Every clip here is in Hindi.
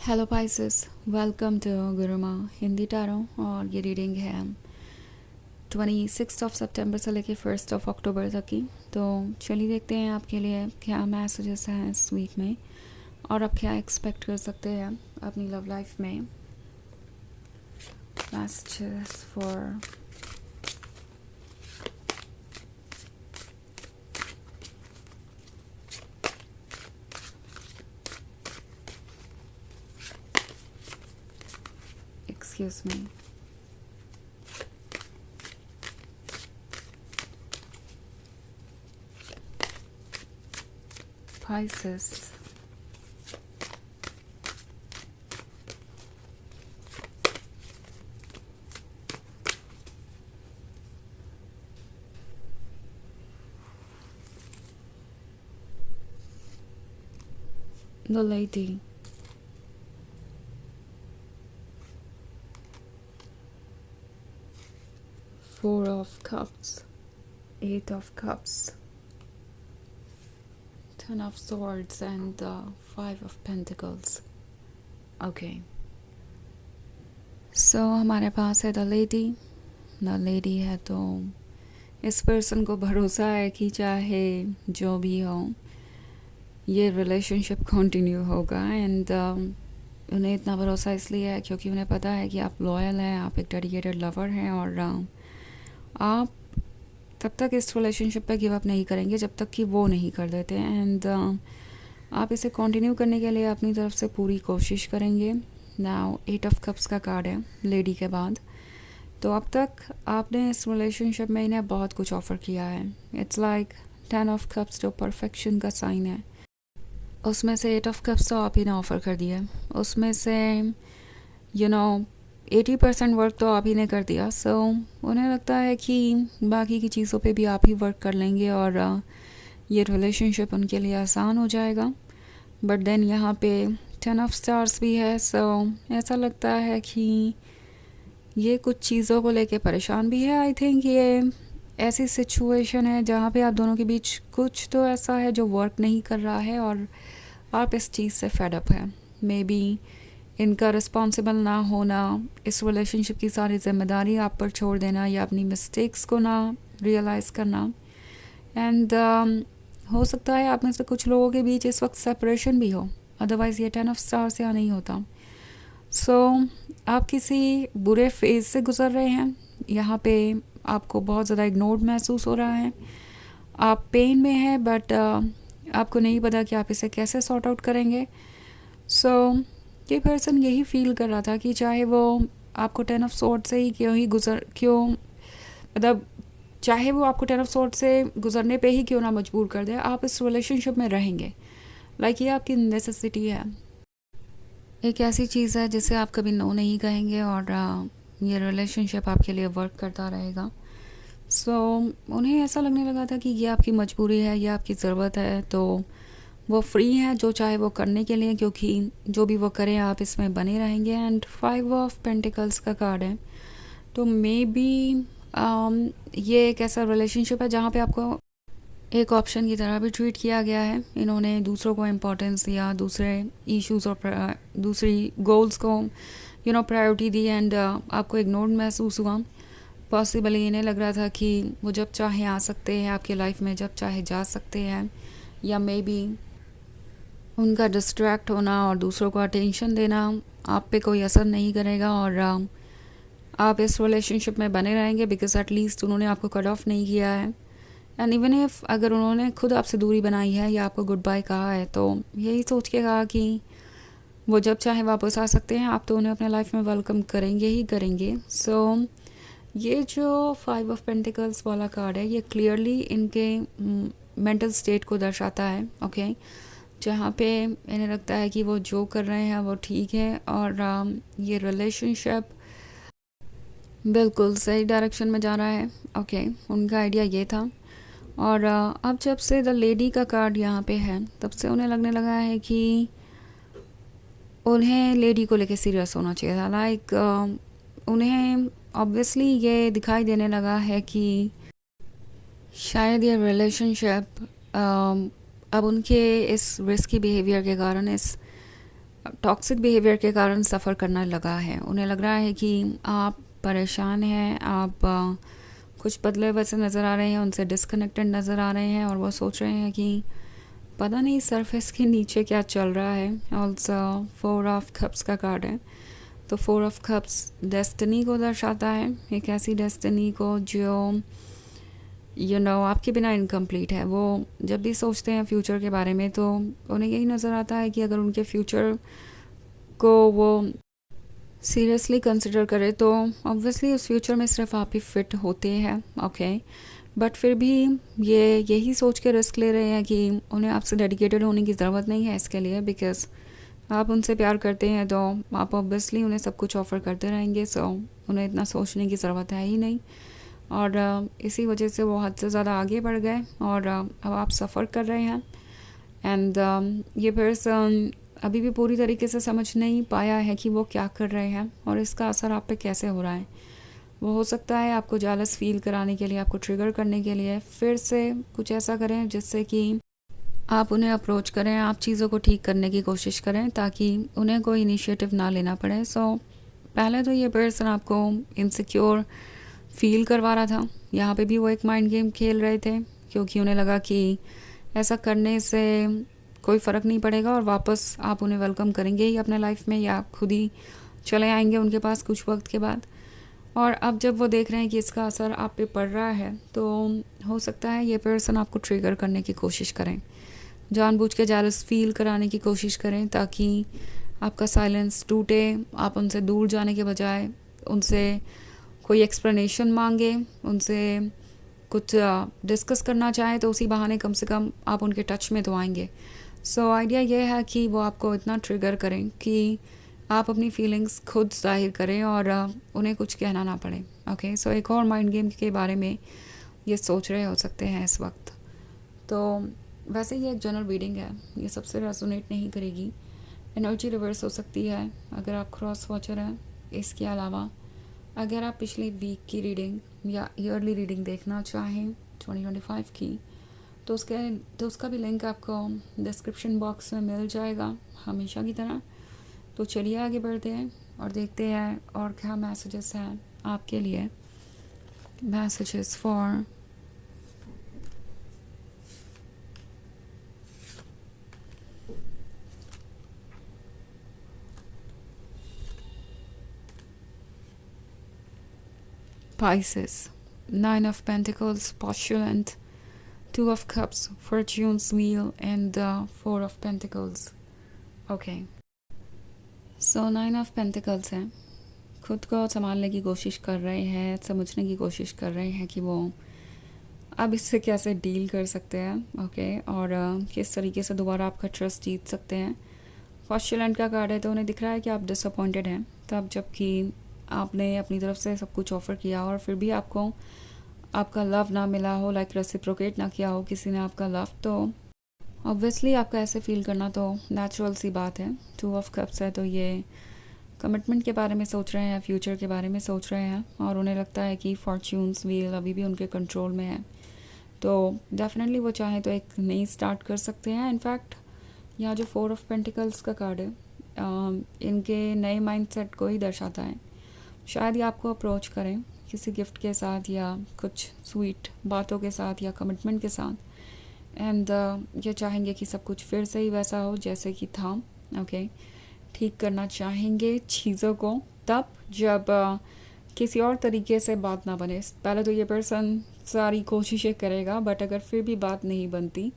Hello Pisces, welcome to Guruma Hindi tarot. और ये रीडिंग है 26 से लेके 1 तक की। तो चलिए देखते हैं आपके लिए क्या मैसेजेस हैं इस वीक में और आप क्या एक्सपेक्ट कर सकते हैं अपनी लव लाइफ में। Messages for excuse me. Pisces, the lady, 4 of Cups, 8 of Cups, 10 of Swords and 5 of Pentacles. Okay, सो हमारे पास है द लेडी है तो इस पर्सन को भरोसा है कि चाहे जो भी हो ये रिलेशनशिप कंटिन्यू होगा। एंड उन्हें इतना भरोसा इसलिए है क्योंकि उन्हें पता है कि आप लॉयल हैं, आप एक डेडिकेटेड लवर हैं और आप तब तक इस रिलेशनशिप पे गिव अप नहीं करेंगे जब तक कि वो नहीं कर देते। एंड आप इसे कंटिन्यू करने के लिए अपनी तरफ से पूरी कोशिश करेंगे। नाउ 8 of Cups का कार्ड है लेडी के बाद। तो अब तक आपने इस रिलेशनशिप में इन्हें बहुत कुछ ऑफ़र किया है। इट्स लाइक 10 of Cups जो परफेक्शन का साइन है, उसमें से 8 of Cups तो आप ही ने ऑफ़र कर दिया। उसमें से 80% वर्क तो आप ही ने कर दिया। सो उन्हें लगता है कि बाकी की चीज़ों पे भी आप ही वर्क कर लेंगे और ये रिलेशनशिप उनके लिए आसान हो जाएगा। बट देन यहाँ पे 10 of Stars भी है। सो ऐसा लगता है कि ये कुछ चीज़ों को लेके परेशान भी है। आई थिंक ये ऐसी सिचुएशन है जहाँ पे आप दोनों के बीच कुछ तो ऐसा है जो वर्क नहीं कर रहा है और आप इस चीज़ से फेड अप है। मे बी इनका रिस्पॉन्सिबल ना होना, इस रिलेशनशिप की सारी जिम्मेदारी आप पर छोड़ देना या अपनी मिस्टेक्स को ना रियलाइज़ करना। एंड हो सकता है आप में से कुछ लोगों के बीच इस वक्त सेपरेशन भी हो, अदरवाइज़ ये 10 of Stars यहाँ नहीं होता। सो आप किसी बुरे फेज से गुज़र रहे हैं। यहाँ पे आपको बहुत ज़्यादा इग्नोर्ड महसूस हो रहा है, आप पेन में हैं बट आपको नहीं पता कि आप इसे कैसे सॉर्ट आउट करेंगे। सो ये पर्सन यही फील कर रहा था कि चाहे वो आपको 10 of Swords से ही मतलब चाहे वो आपको 10 of Swords से गुजरने पे ही क्यों ना मजबूर कर दे, आप इस रिलेशनशिप में रहेंगे। लाइक ये आपकी नेसेसिटी है, एक ऐसी चीज़ है जिसे आप कभी नो नहीं कहेंगे और ये रिलेशनशिप आपके लिए वर्क करता रहेगा। सो उन्हें ऐसा लगने लगा था कि ये आपकी मजबूरी है, ये आपकी ज़रूरत है, तो वो फ्री हैं जो चाहे वो करने के लिए, क्योंकि जो भी वो करें आप इसमें बने रहेंगे। एंड 5 of Pentacles का कार्ड है तो मे बी ये एक ऐसा रिलेशनशिप है जहाँ पे आपको एक ऑप्शन की तरह भी ट्रीट किया गया है। इन्होंने दूसरों को इम्पोर्टेंस दिया, दूसरे इश्यूज़ और दूसरी गोल्स को प्रायोरिटी दी एंड आपको इग्नोर्ड महसूस हुआ। पॉसिबली इन्हें लग रहा था कि वो जब चाहे आ सकते हैं आपके लाइफ में, जब चाहे जा सकते हैं, या मे बी उनका डिस्ट्रैक्ट होना और दूसरों को अटेंशन देना आप पे कोई असर नहीं करेगा और आप इस रिलेशनशिप में बने रहेंगे बिकॉज एटलीस्ट उन्होंने आपको कट ऑफ नहीं किया है। एंड इवन इफ अगर उन्होंने खुद आपसे दूरी बनाई है या आपको गुड बाय कहा है तो यही सोच के कहा कि वो जब चाहे वापस आ सकते हैं, आप तो उन्हें अपने लाइफ में वेलकम करेंगे ही करेंगे। सो ये जो 5 of Pentacles वाला कार्ड है ये क्लियरली इनके मेंटल स्टेट को दर्शाता है। ओके, जहाँ पे इन्हें लगता है कि वो जो कर रहे हैं वो ठीक है और ये रिलेशनशिप बिल्कुल सही डायरेक्शन में जा रहा है। ओके, उनका आइडिया ये था। और अब जब से द लेडी का कार्ड यहाँ पे है तब से उन्हें लगने लगा है कि उन्हें लेडी को लेके सीरियस होना चाहिए था। लाइक उन्हें ऑब्वियसली ये दिखाई देने लगा है कि शायद ये रिलेशनशिप अब उनके इस रिस्की बिहेवियर के कारण, इस टॉक्सिक बिहेवियर के कारण सफ़र करना लगा है। उन्हें लग रहा है कि आप परेशान हैं, आप कुछ बदले वैसे नज़र आ रहे हैं, उनसे डिस्कनेक्टेड नज़र आ रहे हैं और वो सोच रहे हैं कि पता नहीं सरफेस के नीचे क्या चल रहा है। ऑल्सो 4 ऑफ कप्स का कार्ड है, तो 4 ऑफ कप्स डेस्टिनी को दर्शाता है, एक ऐसी डेस्टिनी को जो आपके बिना इनकम्प्लीट है। वो जब भी सोचते हैं फ्यूचर के बारे में तो उन्हें यही नज़र आता है कि अगर उनके फ्यूचर को वो सीरियसली कंसिडर करे तो ऑब्वियसली उस फ्यूचर में सिर्फ आप ही फिट होते हैं, ओके। बट फिर भी ये यही सोच के रिस्क ले रहे हैं कि उन्हें आपसे डेडिकेटेड होने की ज़रूरत नहीं है इसके लिए, बिकॉज़ आप उनसे प्यार करते हैं तो आप ऑब्वियसली उन्हें सब कुछ ऑफ़र करते रहेंगे। सो उन्हें इतना सोचने की ज़रूरत है ही नहीं, और इसी वजह से वो हद से ज़्यादा आगे बढ़ गए और अब आप सफ़र कर रहे हैं। एंड ये पर्सन अभी भी पूरी तरीके से समझ नहीं पाया है कि वो क्या कर रहे हैं और इसका असर आप पे कैसे हो रहा है। वो हो सकता है आपको जेलस फील कराने के लिए, आपको ट्रिगर करने के लिए फिर से कुछ ऐसा करें जिससे कि आप उन्हें अप्रोच करें, आप चीज़ों को ठीक करने की कोशिश करें ताकि उन्हें कोई इनिशिएटिव ना लेना पड़े। सो पहले तो ये पर्सन आपको इनसिक्योर फील करवा रहा था, यहाँ पे भी वो एक माइंड गेम खेल रहे थे क्योंकि उन्हें लगा कि ऐसा करने से कोई फ़र्क नहीं पड़ेगा और वापस आप उन्हें वेलकम करेंगे ही अपने लाइफ में या खुद ही चले आएंगे उनके पास कुछ वक्त के बाद। और अब जब वो देख रहे हैं कि इसका असर आप पे पड़ रहा है तो हो सकता है ये पर्सन आपको ट्रिगर करने की कोशिश करें, जानबूझ के जेलस फील कराने की कोशिश करें ताकि आपका साइलेंस टूटे, आप उनसे दूर जाने के बजाय उनसे कोई एक्सप्लेनेशन मांगे, उनसे कुछ डिस्कस करना चाहें तो उसी बहाने कम से कम आप उनके टच में तो आएंगे। सो आइडिया ये है कि वो आपको इतना ट्रिगर करें कि आप अपनी फीलिंग्स खुद जाहिर करें और उन्हें कुछ कहना ना पड़े, ओके। सो एक और माइंड गेम के बारे में ये सोच रहे हो सकते हैं इस वक्त। तो वैसे ये एक जनरल रीडिंग है, ये सबसे रेजोनेट नहीं करेगी, एनर्जी रिवर्स हो सकती है अगर आप क्रॉस वॉचर हैं। इसके अलावा अगर आप पिछले वीक की रीडिंग या ईयरली रीडिंग देखना चाहें 2025 की तो उसका भी लिंक आपको डिस्क्रिप्शन बॉक्स में मिल जाएगा हमेशा की तरह। तो चलिए आगे बढ़ते हैं और देखते हैं और क्या मैसेजेस हैं आपके लिए। Messages for Pisces, 9 of Pentacles, postulant, 2 of Cups, Fortune's Wheel and 4 of Pentacles. Okay. So 9 of Pentacles है, खुद को संभालने की कोशिश कर रहे हैं, समझने की कोशिश कर रहे हैं कि वो अब इससे कैसे डील कर सकते हैं, ओके। और किस तरीके से दोबारा आपका ट्रस्ट जीत सकते हैं। पोस्टुलेंट का कार्ड है तो उन्हें दिख रहा है कि आप डिसअपॉइंटेड हैं, तब जबकि आपने अपनी तरफ से सब कुछ ऑफ़र किया और फिर भी आपको आपका लव ना मिला हो, लाइक रेसिप्रोकेट ना किया हो किसी ने आपका लव, तो ऑब्वियसली आपका ऐसे फील करना तो नेचुरल सी बात है। 2 ऑफ कप्स है तो ये कमिटमेंट के बारे में सोच रहे हैं, फ्यूचर के बारे में सोच रहे हैं और उन्हें लगता है कि फॉर्च्यून्स व्हील अभी भी उनके कंट्रोल में है। तो डेफिनेटली वो चाहें तो एक नई स्टार्ट कर सकते हैं। इनफैक्ट यहाँ जो 4 ऑफ पेंटिकल्स का कार्ड है इनके नए माइंडसेट को ही दर्शाता है। शायद ये आपको अप्रोच करें किसी गिफ्ट के साथ या कुछ स्वीट बातों के साथ या कमिटमेंट के साथ, एंड ये चाहेंगे कि सब कुछ फिर से ही वैसा हो जैसे कि था, ओके। ठीक करना चाहेंगे चीज़ों को तब जब किसी और तरीके से बात ना बने। पहले तो ये पर्सन सारी कोशिशें करेगा, बट अगर फिर भी बात नहीं बनती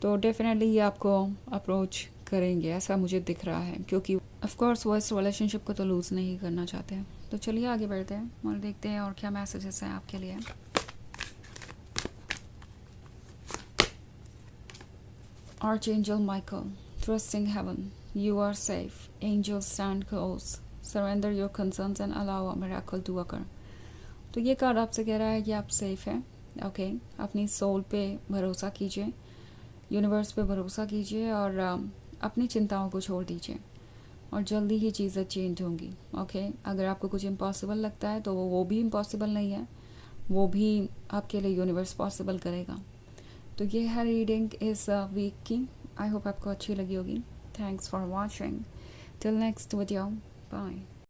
तो डेफिनेटली ये आपको अप्रोच करेंगे, ऐसा मुझे दिख रहा है, क्योंकि ऑफ कोर्स वो इस रिलेशनशिप को तो लूज़ नहीं करना चाहते हैं। तो चलिए आगे बढ़ते हैं और देखते हैं और क्या मैसेजेस हैं आपके लिए। Archangel Michael, trusting heaven, you are safe. Angels stand close. Surrender your concerns and allow a miracle to occur. तो ये कार्ड आपसे कह रहा है कि आप सेफ हैं, ओके। अपनी सोल पे भरोसा कीजिए, यूनिवर्स पे भरोसा कीजिए और अपनी चिंताओं को छोड़ दीजिए और जल्दी ही चीज़ें चेंज होंगी, ओके। अगर आपको कुछ इम्पॉसिबल लगता है तो वो भी इम्पॉसिबल नहीं है, वो भी आपके लिए यूनिवर्स पॉसिबल करेगा। तो ये है रीडिंग इस वीक की। आई होप आपको अच्छी लगी होगी। Thanks for watching. Till next video, bye.